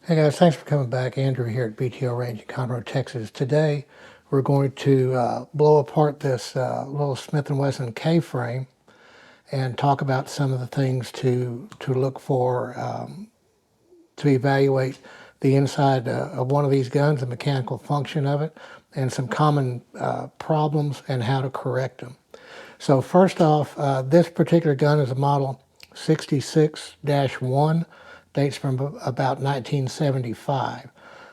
Hey guys, thanks for coming back. Andrew here at BTO Range in Conroe, Texas. Today we're going to blow apart this little Smith Wesson K-frame and talk about some of the things to look for to evaluate the inside of one of these guns, the mechanical function of it, and some common problems and how to correct them. So first off, this particular gun is a model 66-1, dates from about 1975.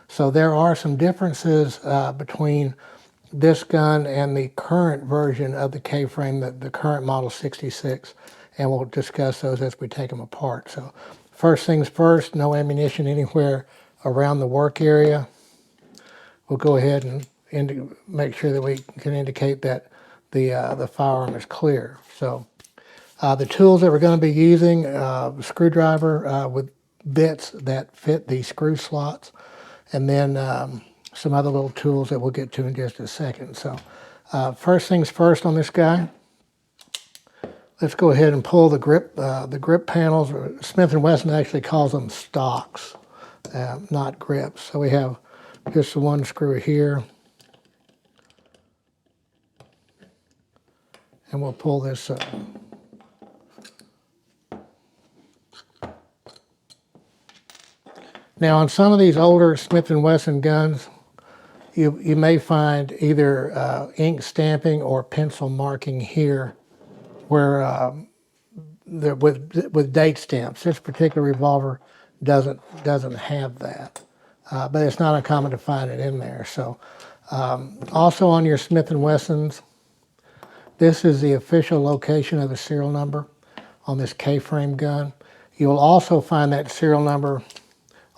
So there are some differences between this gun and the current version of the K-frame, the current model 66, and we'll discuss those as we take them apart. So first things first, no ammunition anywhere around the work area. We'll go ahead and make sure that we can indicate that the firearm is clear. So the tools that we're going to be using, screwdriver with bits that fit the screw slots, and then some other little tools that we'll get to in just a second. So first things first on this guy, let's go ahead and pull the grip panels. Smith & Wesson actually calls them stocks, not grips. So we have just the one screw here, and we'll pull this up. Now on some of these older Smith & Wesson guns, you may find either ink stamping or pencil marking here where with date stamps. This particular revolver doesn't have that, but it's not uncommon to find it in there. So also on your Smith & Wessons, this is the official location of the serial number on this K-frame gun. You'll also find that serial number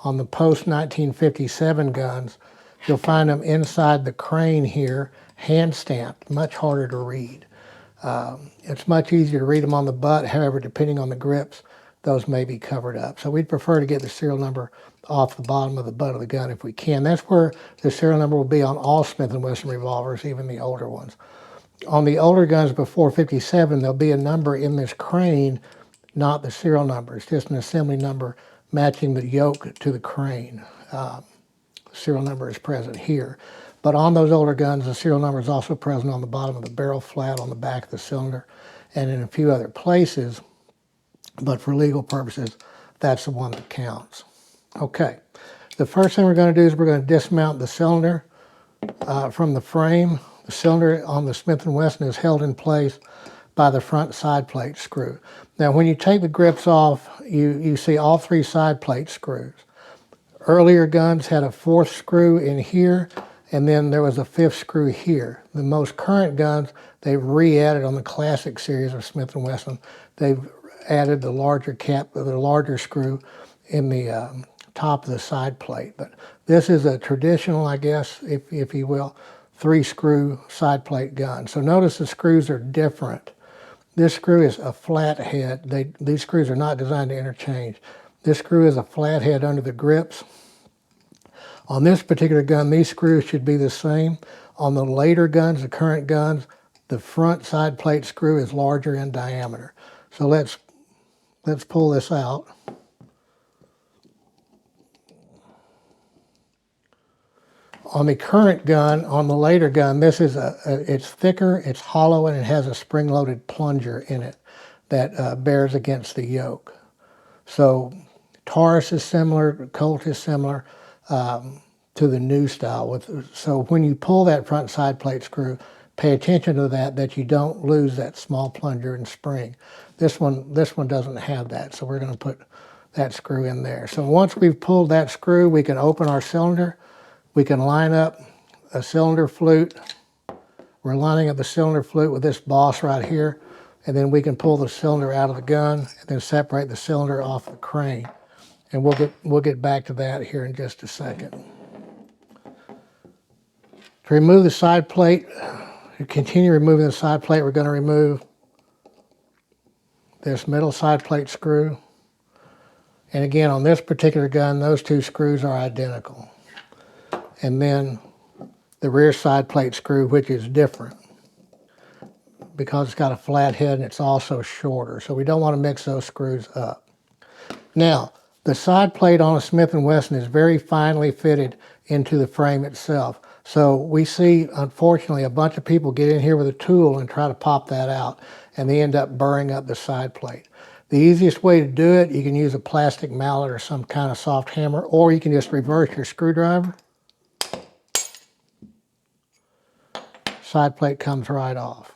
on the post-1957 guns. You'll find them inside the crane here, hand-stamped, much harder to read. It's much easier to read them on the butt. However, depending on the grips, those may be covered up. So we'd prefer to get the serial number off the bottom of the butt of the gun if we can. That's where the serial number will be on all Smith & Wesson revolvers, even the older ones. On the older guns before 57, there'll be a number in this crane, not the serial number. It's just an assembly number matching the yoke to the crane. Serial number is present here. But on those older guns, the serial number is also present on the bottom of the barrel flat, on the back of the cylinder, and in a few other places. But for legal purposes, that's the one that counts. Okay, the first thing we're going to do is we're going to dismount the cylinder from the frame. The cylinder on the Smith & Wesson is held in place by the front side plate screw. Now when you take the grips off, you see all three side plate screws. Earlier guns had a fourth screw in here, and then there was a fifth screw here. The most current guns, they've re-added on the classic series of Smith & Wesson. They've added the larger cap, the larger screw in the top of the side plate. But this is a traditional, I guess, if you will, 3-screw side plate gun. So notice the screws are different. This screw is a flat head. These screws are not designed to interchange. This screw is a flat head under the grips. On this particular gun, these screws should be the same. On the later guns, the current guns, the front side plate screw is larger in diameter. So let's pull this out. On the current gun, on the later gun, this is it's thicker, it's hollow, and it has a spring-loaded plunger in it that bears against the yoke. So Taurus is similar, Colt is similar to the new style. So when you pull that front side plate screw, pay attention to that you don't lose that small plunger and spring. This one doesn't have that, so we're going to put that screw in there. So once we've pulled that screw, we can open our cylinder. We can line up a cylinder flute. We're lining up the cylinder flute with this boss right here, and then we can pull the cylinder out of the gun and then separate the cylinder off the crane. And we'll get back to that here in just a second. To remove the side plate, to continue removing the side plate, we're going to remove this middle side plate screw. And again, on this particular gun, those two screws are identical. And then the rear side plate screw, which is different because it's got a flat head and it's also shorter. So we don't want to mix those screws up. Now, The side plate on a Smith & Wesson is very finely fitted into the frame itself. So we see, unfortunately, a bunch of people get in here with a tool and try to pop that out, and they end up burring up the side plate. The easiest way to do it, you can use a plastic mallet or some kind of soft hammer, or you can just reverse your screwdriver. Side plate comes right off.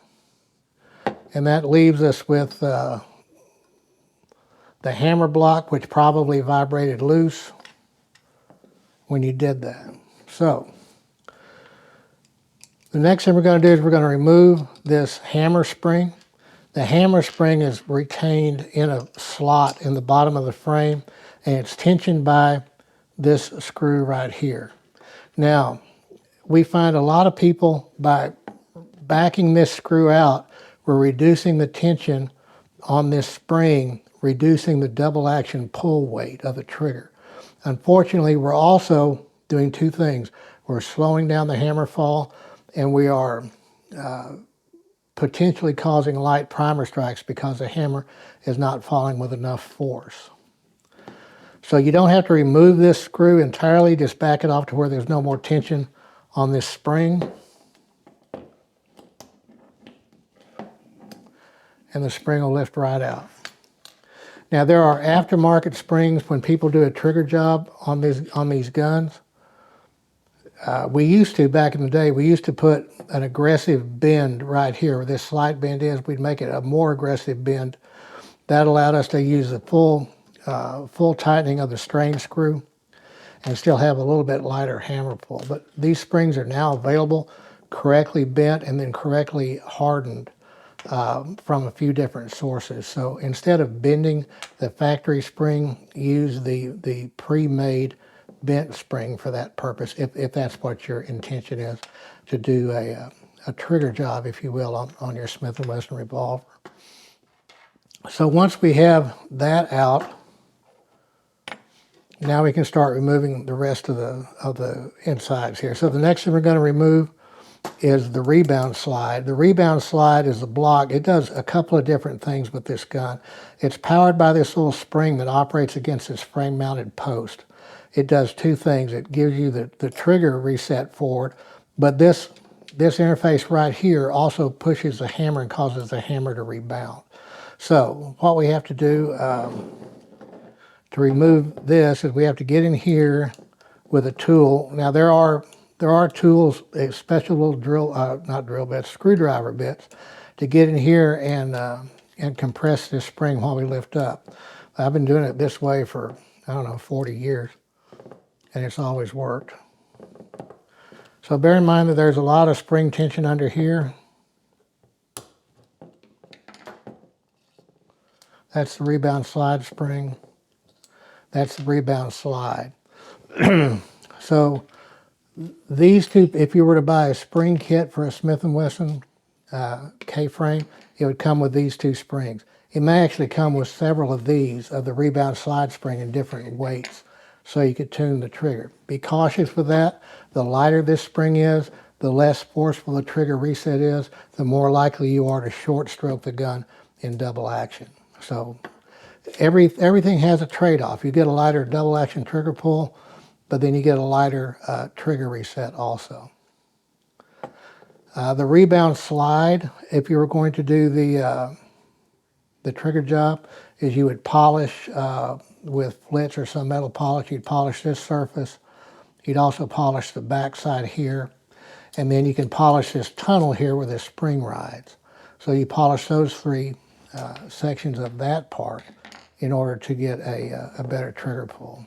And that leaves us with the hammer block, which probably vibrated loose when you did that. So the next thing we're going to do is we're going to remove this hammer spring. The hammer spring is retained in a slot in the bottom of the frame, and it's tensioned by this screw right here. Now, we find a lot of people, by backing this screw out, we're reducing the tension on this spring, reducing the double action pull weight of the trigger. Unfortunately, we're also doing two things. We're slowing down the hammer fall, and we are potentially causing light primer strikes because the hammer is not falling with enough force. So you don't have to remove this screw entirely, just back it off to where there's no more tension on this spring. And the spring will lift right out. Now there are aftermarket springs when people do a trigger job on these guns. We used to, back in the day, we used to put an aggressive bend right here where this slight bend is. We'd make it a more aggressive bend. That allowed us to use the full tightening of the strain screw and still have a little bit lighter hammer pull. But these springs are now available, correctly bent and then correctly hardened from a few different sources. So instead of bending the factory spring, use the pre-made bent spring for that purpose, if that's what your intention is, to do a trigger job, if you will, on your Smith & Wesson revolver. So once we have that out, now we can start removing the rest of the insides here. So the next thing we're going to remove is the rebound slide. The rebound slide is a block. It does a couple of different things with this gun. It's powered by this little spring that operates against this frame-mounted post. It does two things. It gives you the trigger reset forward, but this interface right here also pushes the hammer and causes the hammer to rebound. So what we have to do to remove this is we have to get in here with a tool. Now there are tools, special little not drill bits, screwdriver bits, to get in here and compress this spring while we lift up. I've been doing it this way for, I don't know, 40 years, and it's always worked. So bear in mind that there's a lot of spring tension under here. That's the rebound slide spring. That's the rebound slide. So these two, if you were to buy a spring kit for a Smith & Wesson K-frame, it would come with these two springs. It may actually come with several of these, of the rebound slide spring, in different weights, so you could tune the trigger. Be cautious with that. The lighter this spring is, the less forceful the trigger reset is, the more likely you are to short stroke the gun in double action. So everything has a trade-off. You get a lighter double action trigger pull, but then you get a lighter trigger reset also. The rebound slide, if you were going to do the trigger job, is you would polish with flitz or some metal polish. You'd polish this surface. You'd also polish the back side here. And then you can polish this tunnel here where this spring rides. So you polish those three sections of that part in order to get a better trigger pull.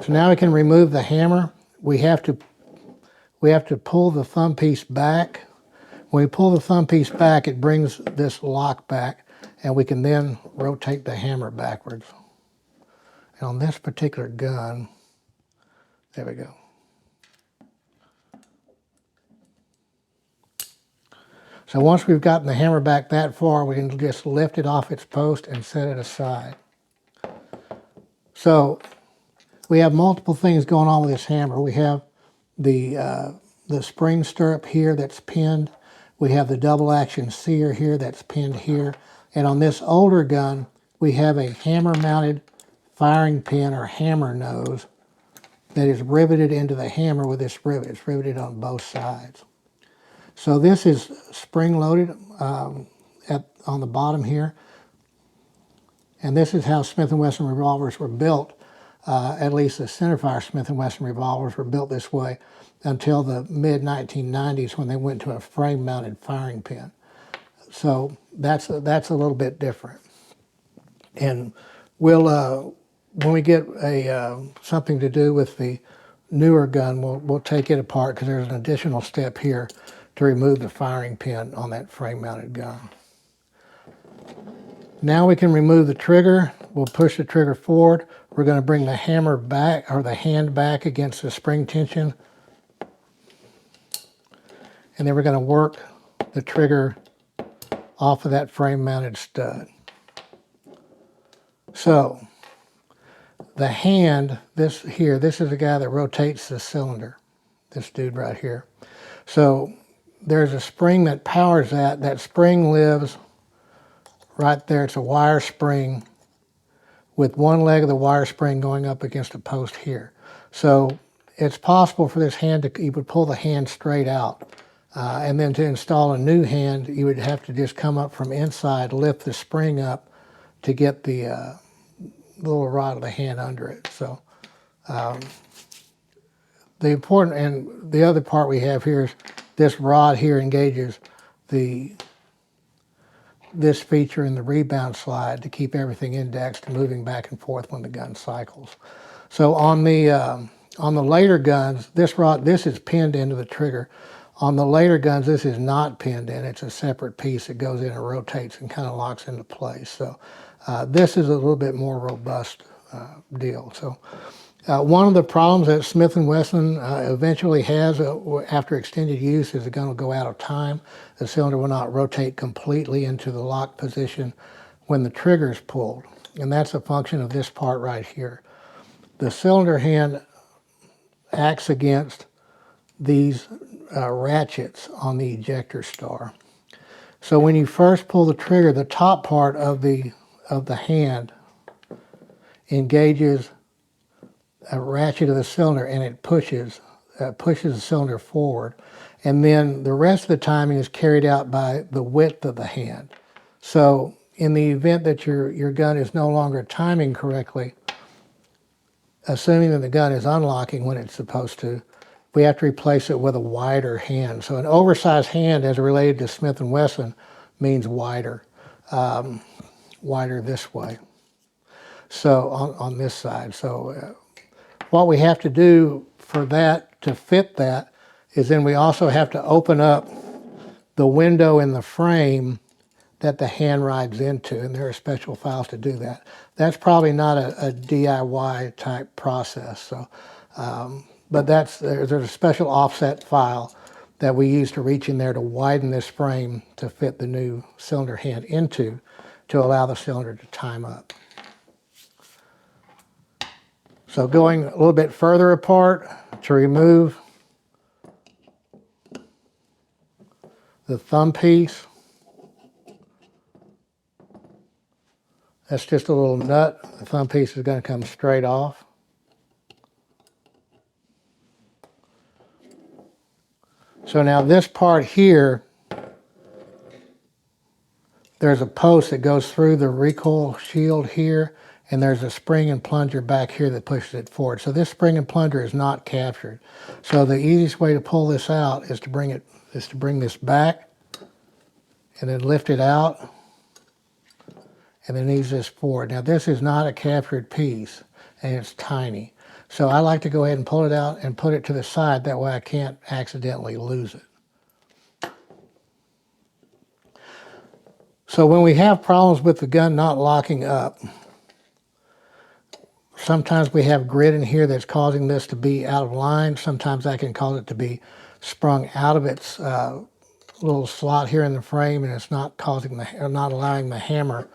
So now we can remove the hammer. We have to pull the thumb piece back. When we pull the thumb piece back, it brings this lock back, and we can then rotate the hammer backwards. And on this particular gun, there we go. So once we've gotten the hammer back that far, we can just lift it off its post and set it aside. So we have multiple things going on with this hammer. We have the spring stirrup here that's pinned. We have the double action sear here that's pinned here. And on this older gun, we have a hammer mounted firing pin or hammer nose that is riveted into the hammer with this rivet. It's riveted on both sides. So this is spring-loaded on the bottom here. And this is how Smith & Wesson revolvers were built. At least the centerfire Smith & Wesson revolvers were built this way until the mid-1990s when they went to a frame-mounted firing pin. So that's a little bit different. And we'll when we get something to do with the newer gun, we'll take it apart because there's an additional step here to remove the firing pin on that frame-mounted gun. Now we can remove the trigger. We'll push the trigger forward. We're going to bring the hammer back, or the hand back against the spring tension. And then we're going to work the trigger off of that frame-mounted stud. So, the hand, this is the guy that rotates the cylinder. This dude right here. So, there's a spring that powers that. That spring lives right there. It's a wire spring with one leg of the wire spring going up against a post here. So it's possible for this hand to, you would pull the hand straight out. And then to install a new hand, you would have to just come up from inside, lift the spring up to get the little rod of the hand under it. So the important, and the other part we have here is this rod here engages this feature in the rebound slide to keep everything indexed, moving back and forth when the gun cycles. So on the later guns, this is pinned into the trigger. On the later guns, this is not pinned in. It's a separate piece that goes in and rotates and kind of locks into place. So this is a little bit more robust deal. So one of the problems that Smith & Wesson eventually has after extended use is the gun will go out of time. The cylinder will not rotate completely into the lock position when the trigger is pulled. And that's a function of this part right here. The cylinder hand acts against these ratchets on the ejector star. So when you first pull the trigger, the top part of the hand engages a ratchet of the cylinder, and it pushes the cylinder forward. And then the rest of the timing is carried out by the width of the hand. So in the event that your gun is no longer timing correctly, assuming that the gun is unlocking when it's supposed to, we have to replace it with a wider hand. So an oversized hand, as related to Smith & Wesson, means wider, wider this way. So on this side. So what we have to do for that, to fit that, is then we also have to open up the window in the frame that the hand rides into, and there are special files to do that. That's probably not a DIY type process. So, but there's a special offset file that we use to reach in there to widen this frame to fit the new cylinder hand into, to allow the cylinder to time up. So going a little bit further apart to remove the thumb piece. That's just a little nut. The thumb piece is going to come straight off. So now this part here, there's a post that goes through the recoil shield here, and there's a spring and plunger back here that pushes it forward. So this spring and plunger is not captured. So the easiest way to pull this out is to bring this back and then lift it out and then ease this forward. Now this is not a captured piece and it's tiny. So I like to go ahead and pull it out and put it to the side. That way I can't accidentally lose it. So when we have problems with the gun not locking up, sometimes we have grit in here that's causing this to be out of line. Sometimes I can cause it to be sprung out of its little slot here in the frame, and it's not not allowing the hammer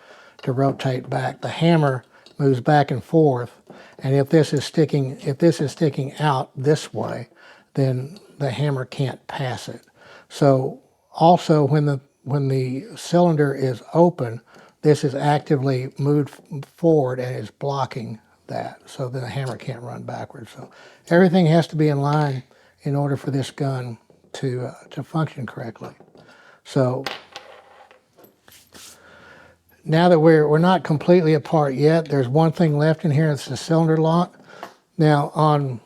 to rotate back. The hammer moves back and forth, and if this is sticking out this way, then the hammer can't pass it. So also when the cylinder is open, this is actively moved forward and is blocking that, so the hammer can't run backwards. So everything has to be in line in order for this gun to function correctly. So now that we're not completely apart yet, there's one thing left in here. It's the cylinder lock. Now on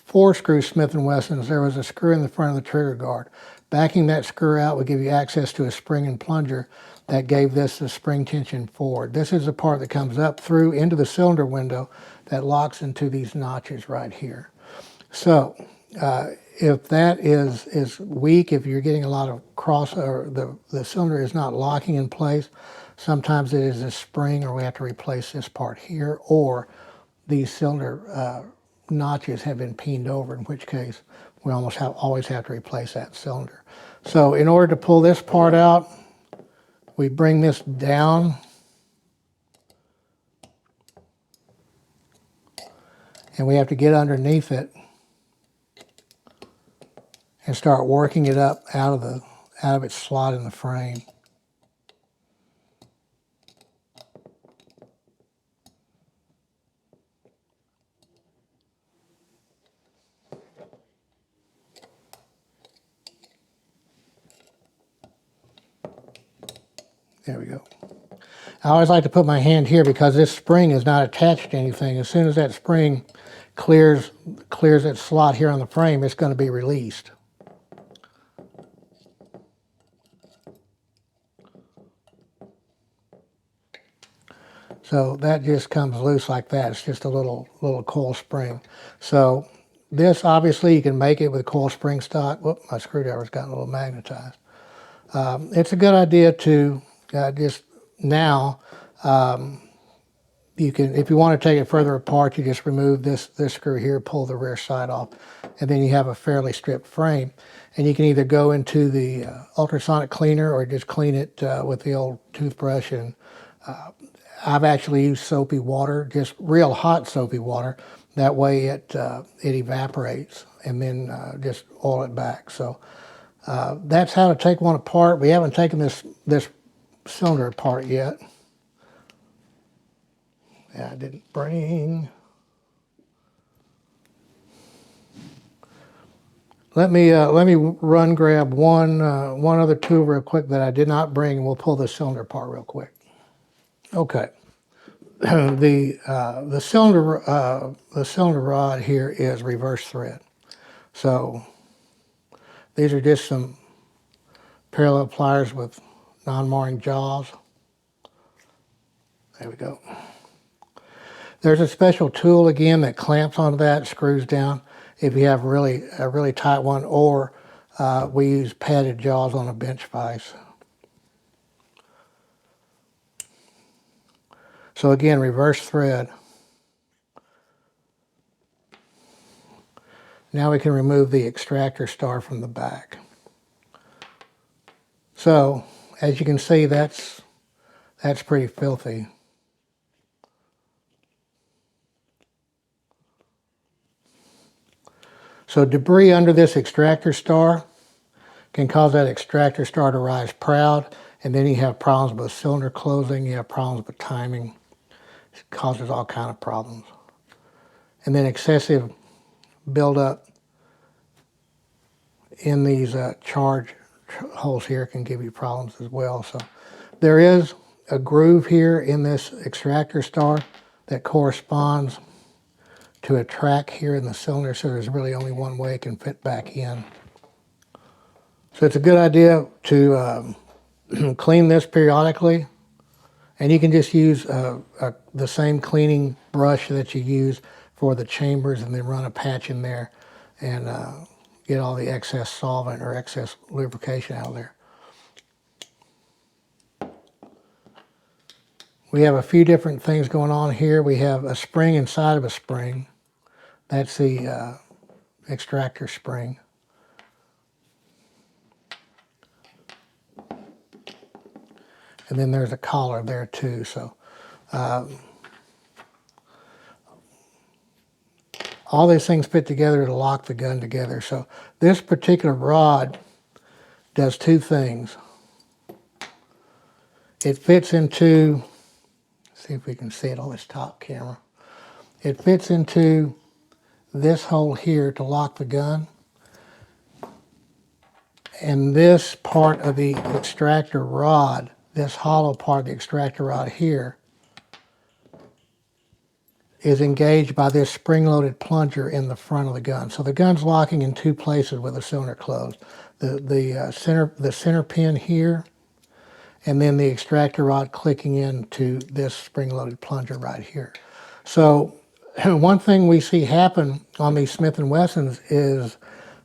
4-screw Smith & Wessons, there was a screw in the front of the trigger guard. Backing that screw out would give you access to a spring and plunger that gave this the spring tension forward. This is the part that comes up through into the cylinder window that locks into these notches right here. So if that is weak, if you're getting a lot of cross, or the cylinder is not locking in place, sometimes it is a spring, or we have to replace this part here, or these cylinder notches have been peened over, in which case we always have to replace that cylinder. So in order to pull this part out, we bring this down and we have to get underneath it and start working it up out of its slot in the frame. There we go. I always like to put my hand here because this spring is not attached to anything. As soon as that spring clears its slot here on the frame, it's going to be released. So that just comes loose like that. It's just a little coil spring. So this, obviously, you can make it with coil spring stock. Whoop, my screwdriver's gotten a little magnetized. It's a good idea to just now, you can, if you want to take it further apart, you just remove this screw here, pull the rear side off, and then you have a fairly stripped frame. And you can either go into the ultrasonic cleaner or just clean it with the old toothbrush. And I've actually used soapy water, just real hot soapy water. That way it evaporates, and then just oil it back. So that's how to take one apart. We haven't taken this cylinder apart yet. Yeah, I didn't bring. Let me run grab one other tool real quick that I did not bring, and we'll pull this cylinder apart real quick. Okay. The cylinder rod here is reverse thread. So these are just some parallel pliers with non-marring jaws. There we go. There's a special tool again that clamps onto that, screws down if you have a really tight one, or we use padded jaws on a bench vise. So again, reverse thread. Now we can remove the extractor star from the back. So as you can see, that's pretty filthy. So debris under this extractor star can cause that extractor star to rise proud, and then you have problems with cylinder closing, you have problems with timing. It causes all kinds of problems. And then excessive buildup in these charge holes here can give you problems as well. So there is a groove here in this extractor star that corresponds to a track here in the cylinder, so there's really only one way it can fit back in. So it's a good idea to clean this periodically, and you can just use the same cleaning brush that you use for the chambers, and then run a patch in there and get all the excess solvent or excess lubrication out of there. We have a few different things going on here. We have a spring inside of a spring. That's the extractor spring. And then there's a collar there too. So all these things fit together to lock the gun together. So this particular rod does two things. It fits into, let's see if we can see it on this top camera. It fits into this hole here to lock the gun. And this part of the extractor rod, this hollow part of the extractor rod here, is engaged by this spring-loaded plunger in the front of the gun. So the gun's locking in two places with the cylinder closed. The center pin here, and then the extractor rod clicking into this spring-loaded plunger right here. So one thing we see happen on these Smith & Wessons is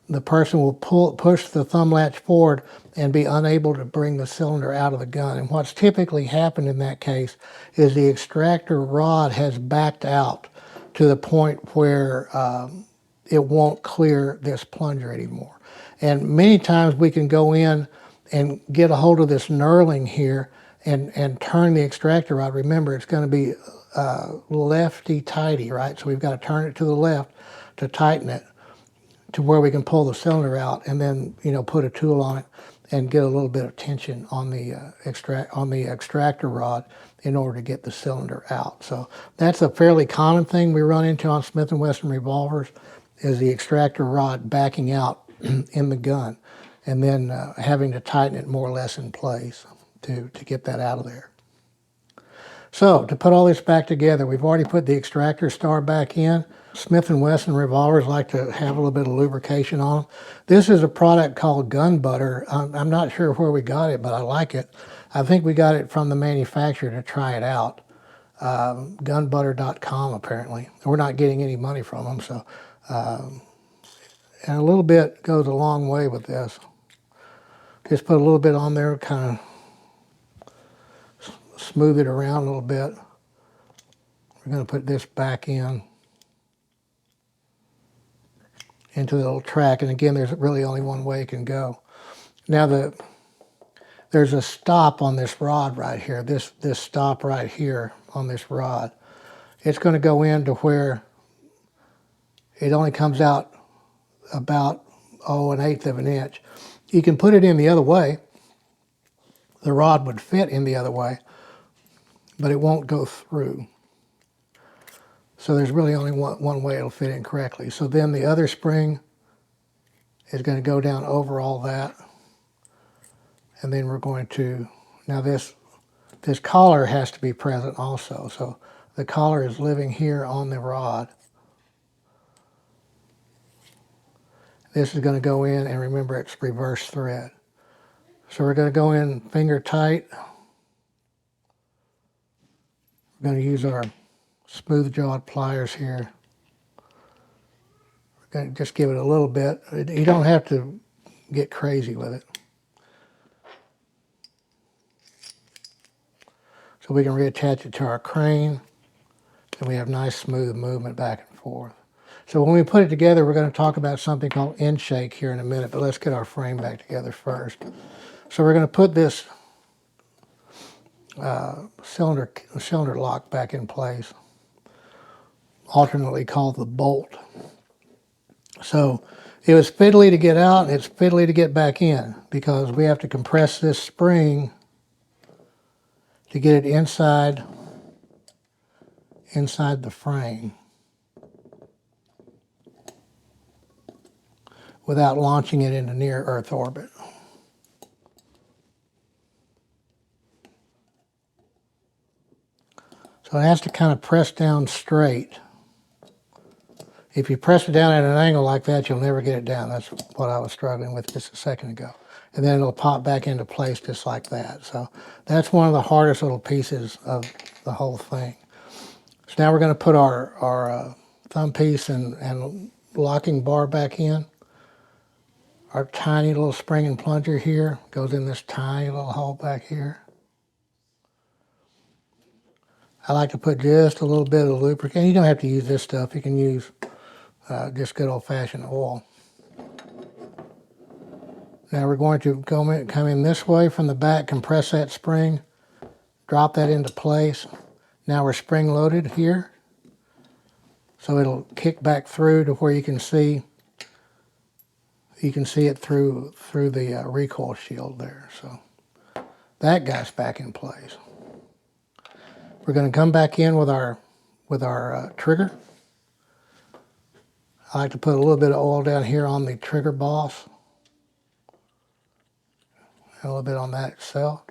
the person will push the thumb latch forward and be unable to bring the cylinder out of the gun. And what's typically happened in that case is the extractor rod has backed out to the point where it won't clear this plunger anymore. And many times we can go in and get a hold of this knurling here and turn the extractor rod. Remember, it's going to be lefty-tighty, right? So we've got to turn it to the left to tighten it to where we can pull the cylinder out, and then, you know, put a tool on it and get a little bit of tension on the extractor rod in order to get the cylinder out. So that's a fairly common thing we run into on Smith & Wesson revolvers, is the extractor rod backing out in the gun, and then having to tighten it more or less in place to get that out of there. So to put all this back together, we've already put the extractor star back in. Smith & Wesson revolvers like to have a little bit of lubrication on them. This is a product called Gun Butter. I'm not sure where we got it, but I like it. I think we got it from the manufacturer to try it out. Gunbutter.com apparently. We're not getting any money from them, so and a little bit goes a long way with this. Just put a little bit on there, kind of smooth it around a little bit. We're going to put this back in into the little track, and again, there's really only one way it can go. Now there's a stop on this rod right here. This stop right here on this rod. It's going to go into where it only comes out about 1/8 of an inch. You can put it in the other way. The rod would fit in the other way, but it won't go through. So there's really only one way it'll fit in correctly. So then the other spring is going to go down over all that. And then we're going to, now this collar has to be present also. So the collar is living here on the rod. This is going to go in, and remember it's reverse thread. So we're going to go in finger tight. We're going to use our smooth jawed pliers here. We're going to just give it a little bit. You don't have to get crazy with it. So we can reattach it to our crane, and we have nice smooth movement back and forth. So when we put it together, we're going to talk about something called end shake here in a minute, but let's get our frame back together first. So we're going to put this cylinder lock back in place, alternately called the bolt. So it was fiddly to get out, and it's fiddly to get back in, because we have to compress this spring to get it inside the frame without launching it into near Earth orbit. So it has to kind of press down straight. If you press it down at an angle like that, you'll never get it down. That's what I was struggling with just a second ago. And then it'll pop back into place just like that. So that's one of the hardest little pieces of the whole thing. So now we're going to put our thumb piece and locking bar back in. Our tiny little spring and plunger here goes in this tiny little hole back here. I like to put just a little bit of lubricant. You don't have to use this stuff. You can use just good old-fashioned oil. Now we're going to come in this way from the back, compress that spring, drop that into place. Now we're spring loaded here, so it'll kick back through to where you can see it through the recoil shield there. So that guy's back in place. We're going to come back in with our trigger. I like to put a little bit of oil down here on the trigger boss. A little bit on that itself.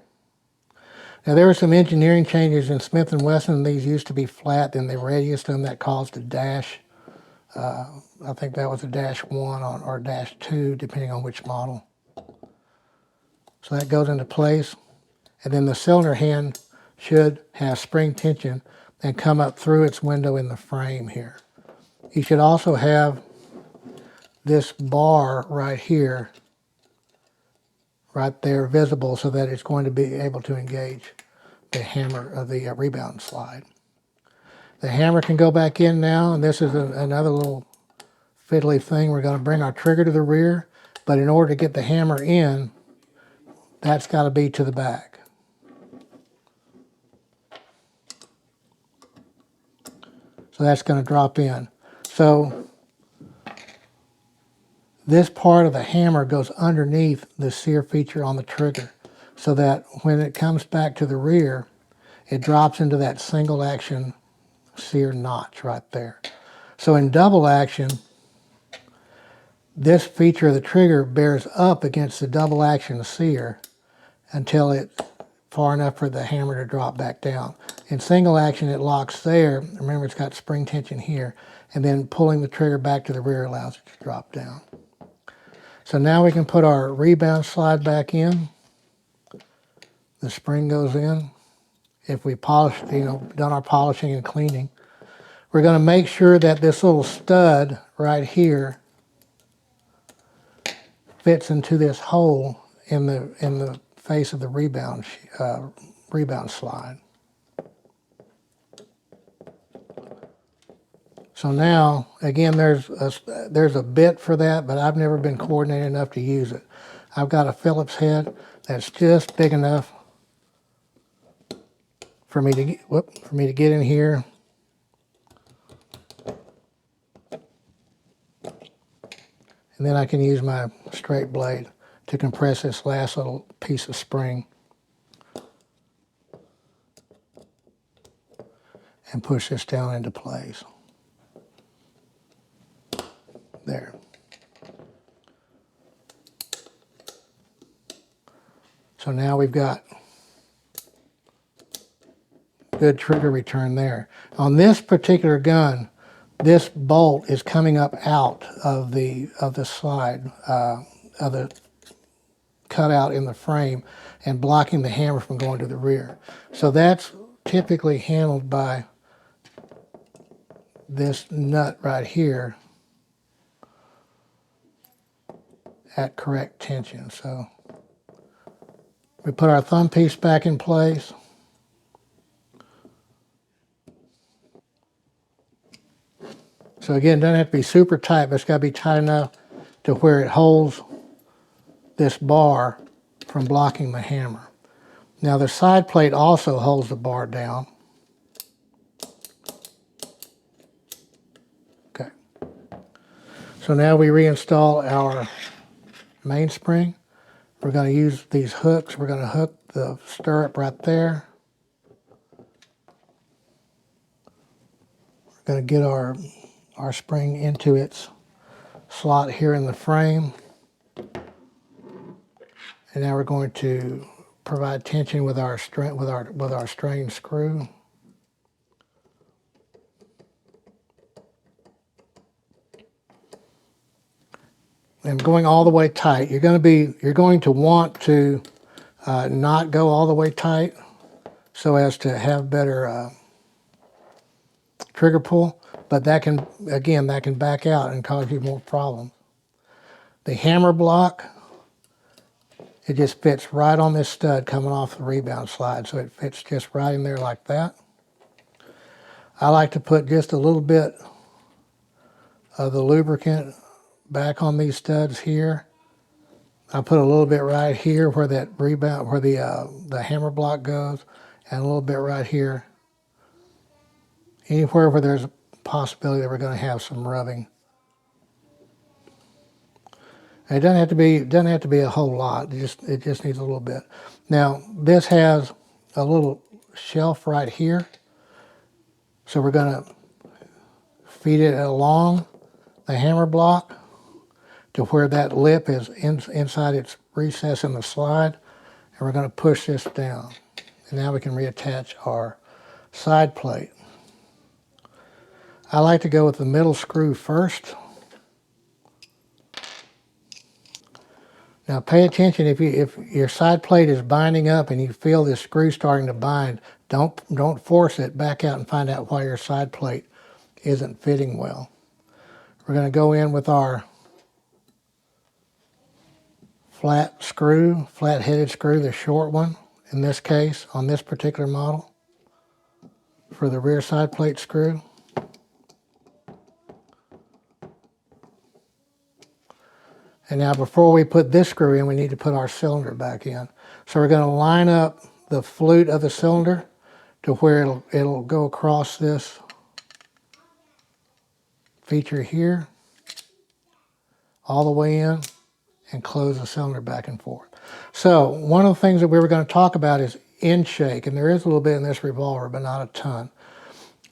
Now there were some engineering changes in Smith & Wesson. These used to be flat, then they radiused them. That caused a dash. I think that was a -1 or -2, depending on which model. So that goes into place. And then the cylinder hand should have spring tension and come up through its window in the frame here. You should also have this bar right here, right there, visible, so that it's going to be able to engage the hammer of the rebound slide. The hammer can go back in now, and this is another little fiddly thing. We're going to bring our trigger to the rear, but in order to get the hammer in, that's got to be to the back. So that's going to drop in. So this part of the hammer goes underneath the sear feature on the trigger, so that when it comes back to the rear, it drops into that single action sear notch right there. So in double action, this feature of the trigger bears up against the double action sear until it's far enough for the hammer to drop back down. In single action, it locks there. Remember, it's got spring tension here, and then pulling the trigger back to the rear allows it to drop down. So now we can put our rebound slide back in. The spring goes in. If we polished, done our polishing and cleaning, we're going to make sure that this little stud right here fits into this hole in the face of the rebound slide. So now, again, there's a bit for that, but I've never been coordinated enough to use it. I've got a Phillips head that's just big enough for me to get in here. And then I can use my straight blade to compress this last little piece of spring and push this down into place. There. So now we've got good trigger return there. On this particular gun, this bolt is coming up out of the slide, of the cutout in the frame, and blocking the hammer from going to the rear. So that's typically handled by this nut right here at correct tension. So we put our thumb piece back in place. So again, it doesn't have to be super tight, but it's got to be tight enough to where it holds this bar from blocking the hammer. Now the side plate also holds the bar down. Okay. So now we reinstall our mainspring. We're going to use these hooks. We're going to hook the stirrup right there. We're going to get our spring into its slot here in the frame. And now we're going to provide tension with our strain screw. And going all the way tight. You're going to want to not go all the way tight so as to have better trigger pull, but that can back out and cause you more problems. The hammer block, it just fits right on this stud coming off the rebound slide, so it fits just right in there like that. I like to put just a little bit of the lubricant back on these studs here. I put a little bit right here where that rebound, where the hammer block goes, and a little bit right here. Anywhere where there's a possibility that we're going to have some rubbing. And it doesn't have to be a whole lot. It just needs a little bit. Now this has a little shelf right here, so we're going to feed it along the hammer block to where that lip is inside its recess in the slide, and we're going to push this down. And now we can reattach our side plate. I like to go with the middle screw first. Now pay attention, if your side plate is binding up and you feel this screw starting to bind, don't force it. Back out and find out why your side plate isn't fitting well. We're going to go in with our flat-headed screw, the short one, in this case, on this particular model, for the rear side plate screw. And now before we put this screw in, we need to put our cylinder back in. So we're going to line up the flute of the cylinder to where it'll go across this feature here, all the way in, and close the cylinder back and forth. So one of the things that we were going to talk about is end shake, and there is a little bit in this revolver, but not a ton.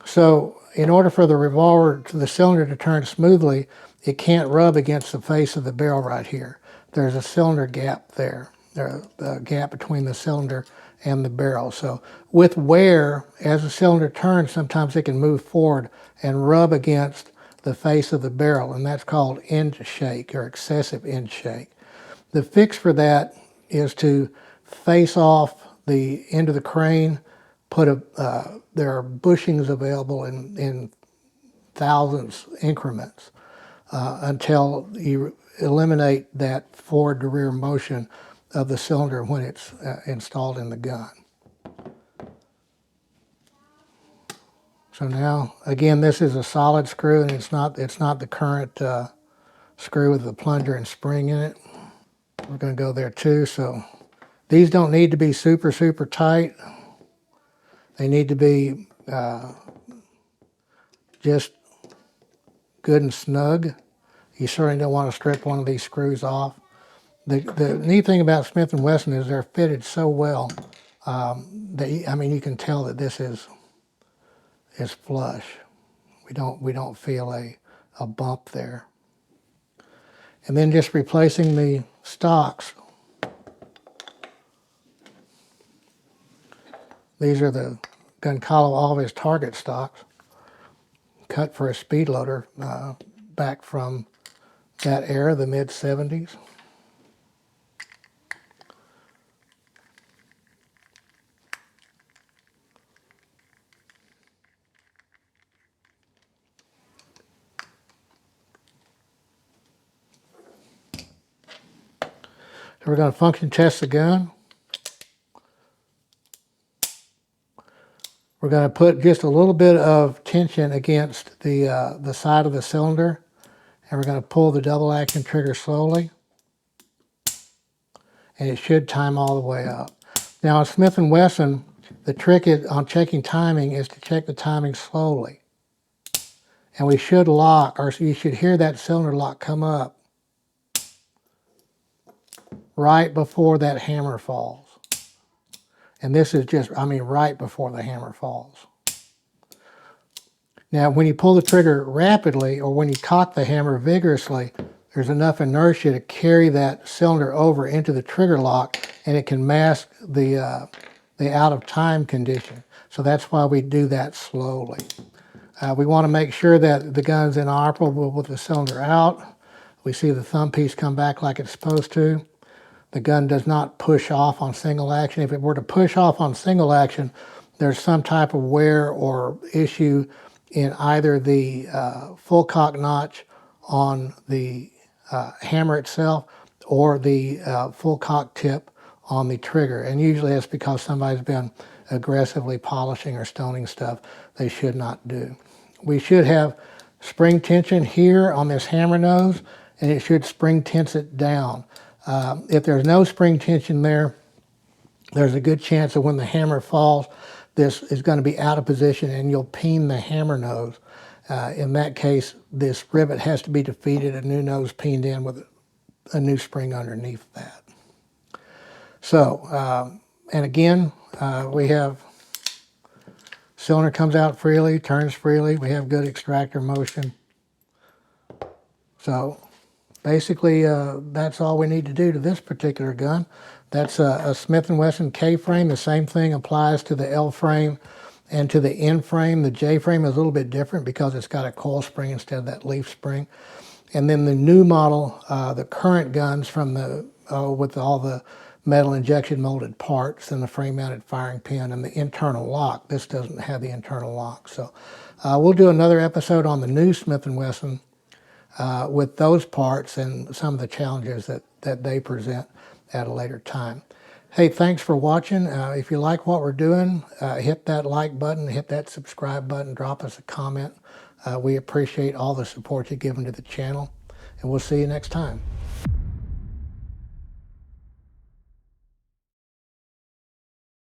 So in order for the revolver, the cylinder to turn smoothly, it can't rub against the face of the barrel right here. There's a cylinder gap there. There's a gap between the cylinder and the barrel. So with wear, as the cylinder turns, sometimes it can move forward and rub against the face of the barrel, and that's called end shake or excessive end shake. The fix for that is to face off the end of the crane, there are bushings available in thousandths increments until you eliminate that forward to rear motion of the cylinder when it's installed in the gun. So now, again, this is a solid screw, and it's not the current screw with the plunger and spring in it. We're going to go there too. So these don't need to be super tight. They need to be just good and snug. You certainly don't want to strip one of these screws off. The neat thing about Smith & Wesson is they're fitted so well that, I mean, you can tell that this is flush. We don't feel a bump there. And then just replacing the stocks. These are the Goncalo Alves target stocks, cut for a speed loader back from that era, the mid-70s. So we're going to function test the gun. We're going to put just a little bit of tension against the side of the cylinder, and we're going to pull the double action trigger slowly, and it should time all the way up. Now on Smith & Wesson, the trick on checking timing is to check the timing slowly. And we should lock, or you should hear that cylinder lock come up right before that hammer falls. And this is just, I mean, right before the hammer falls. Now, when you pull the trigger rapidly, or when you cock the hammer vigorously, there's enough inertia to carry that cylinder over into the trigger lock, and it can mask the out of time condition. So that's why we do that slowly. We want to make sure that the gun's inoperable with the cylinder out. We see the thumb piece come back like it's supposed to. The gun does not push off on single action. If it were to push off on single action, there's some type of wear or issue in either the full cock notch on the hammer itself or the full cock tip on the trigger. And usually it's because somebody's been aggressively polishing or stoning stuff they should not do. We should have spring tension here on this hammer nose, and it should spring tense it down. If there's no spring tension there, there's a good chance that when the hammer falls, this is going to be out of position and you'll peen the hammer nose. In that case, this rivet has to be defeated, a new nose peened in with a new spring underneath that. So, and again, we have cylinder comes out freely, turns freely. We have good extractor motion. So basically, that's all we need to do to this particular gun. That's a Smith Wesson K-frame. The same thing applies to the L-frame and to the N-frame. The J-frame is a little bit different because it's got a coil spring instead of that leaf spring. And then the new model, the current guns from the with all the metal injection molded parts and the frame mounted firing pin and the internal lock. This doesn't have the internal lock. So we'll do another episode on the new Smith & Wesson with those parts and some of the challenges that they present at a later time. Hey, thanks for watching. If you like what we're doing, hit that like button, hit that subscribe button, drop us a comment. We appreciate all the support you've given to the channel, and we'll see you next time.